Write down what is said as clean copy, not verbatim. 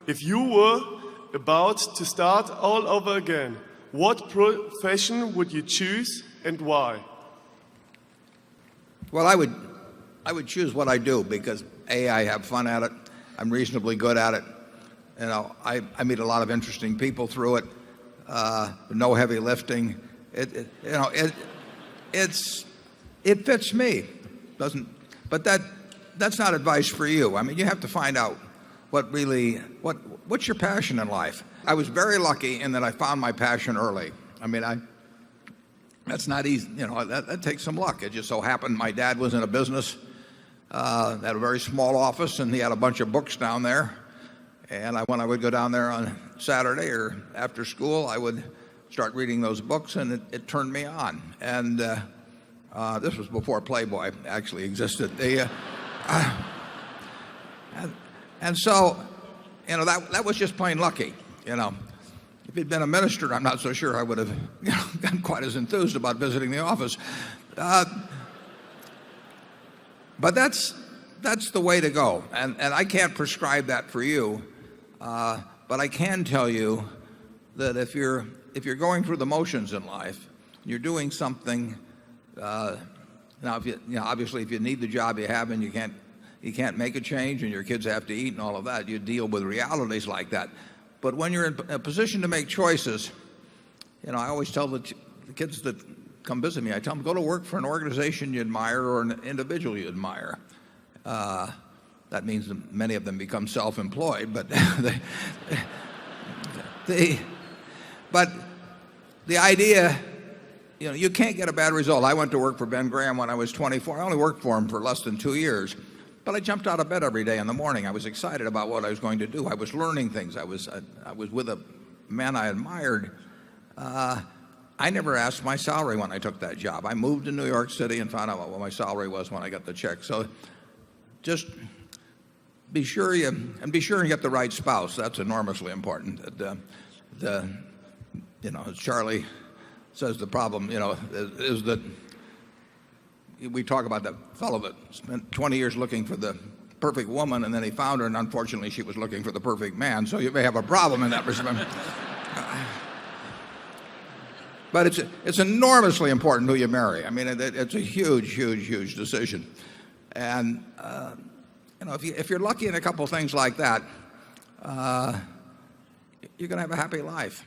If you were about to start all over again, what profession would you choose and why? Well, I would choose what I do because A, I have fun at it. I'm reasonably good at it. I meet a lot of interesting people through it. No heavy lifting. It fits me. But that's not advice for you. I mean, you have to find out what's your passion in life. I was very lucky in that I found my passion early. I mean, that's not easy. That takes some luck. It just so happened my dad was in a business, had a very small office, and he had a bunch of books down there. And when I would go down there on Saturday or after school, I would start reading those books, and it turned me on. And this was before Playboy actually existed. And so, that was just plain lucky. If he'd been a minister, I'm not so sure I would have gotten quite as enthused about visiting the office. But that's the way to go. And I can't prescribe that for you. But I can tell you that if you're going through the motions in life, you're doing something. Now, obviously, if you need the job you have and you can't make a change, and your kids have to eat and all of that, you deal with realities like that. But when you're in a position to make choices, I always tell the kids that come visit me, I tell them, go to work for an organization you admire or an individual you admire. That means that many of them become self-employed, but but the idea, you can't get a bad result. I went to work for Ben Graham when I was 24. I only worked for him for less than 2 years, but I jumped out of bed every day in the morning. I was excited about what I was going to do. I was learning things. I was with a man I admired. I never asked my salary when I took that job. I moved to New York City and found out what my salary was when I got the check. So just be sure you get the right spouse. That's enormously important. As Charlie says, the problem, is that we talk about that fellow that spent 20 years looking for the perfect woman, and then he found her, and unfortunately she was looking for the perfect man. So you may have a problem in that respect. But it's enormously important who you marry. I mean, it's a huge decision. And if you're lucky in a couple of things like that, you're going to have a happy life.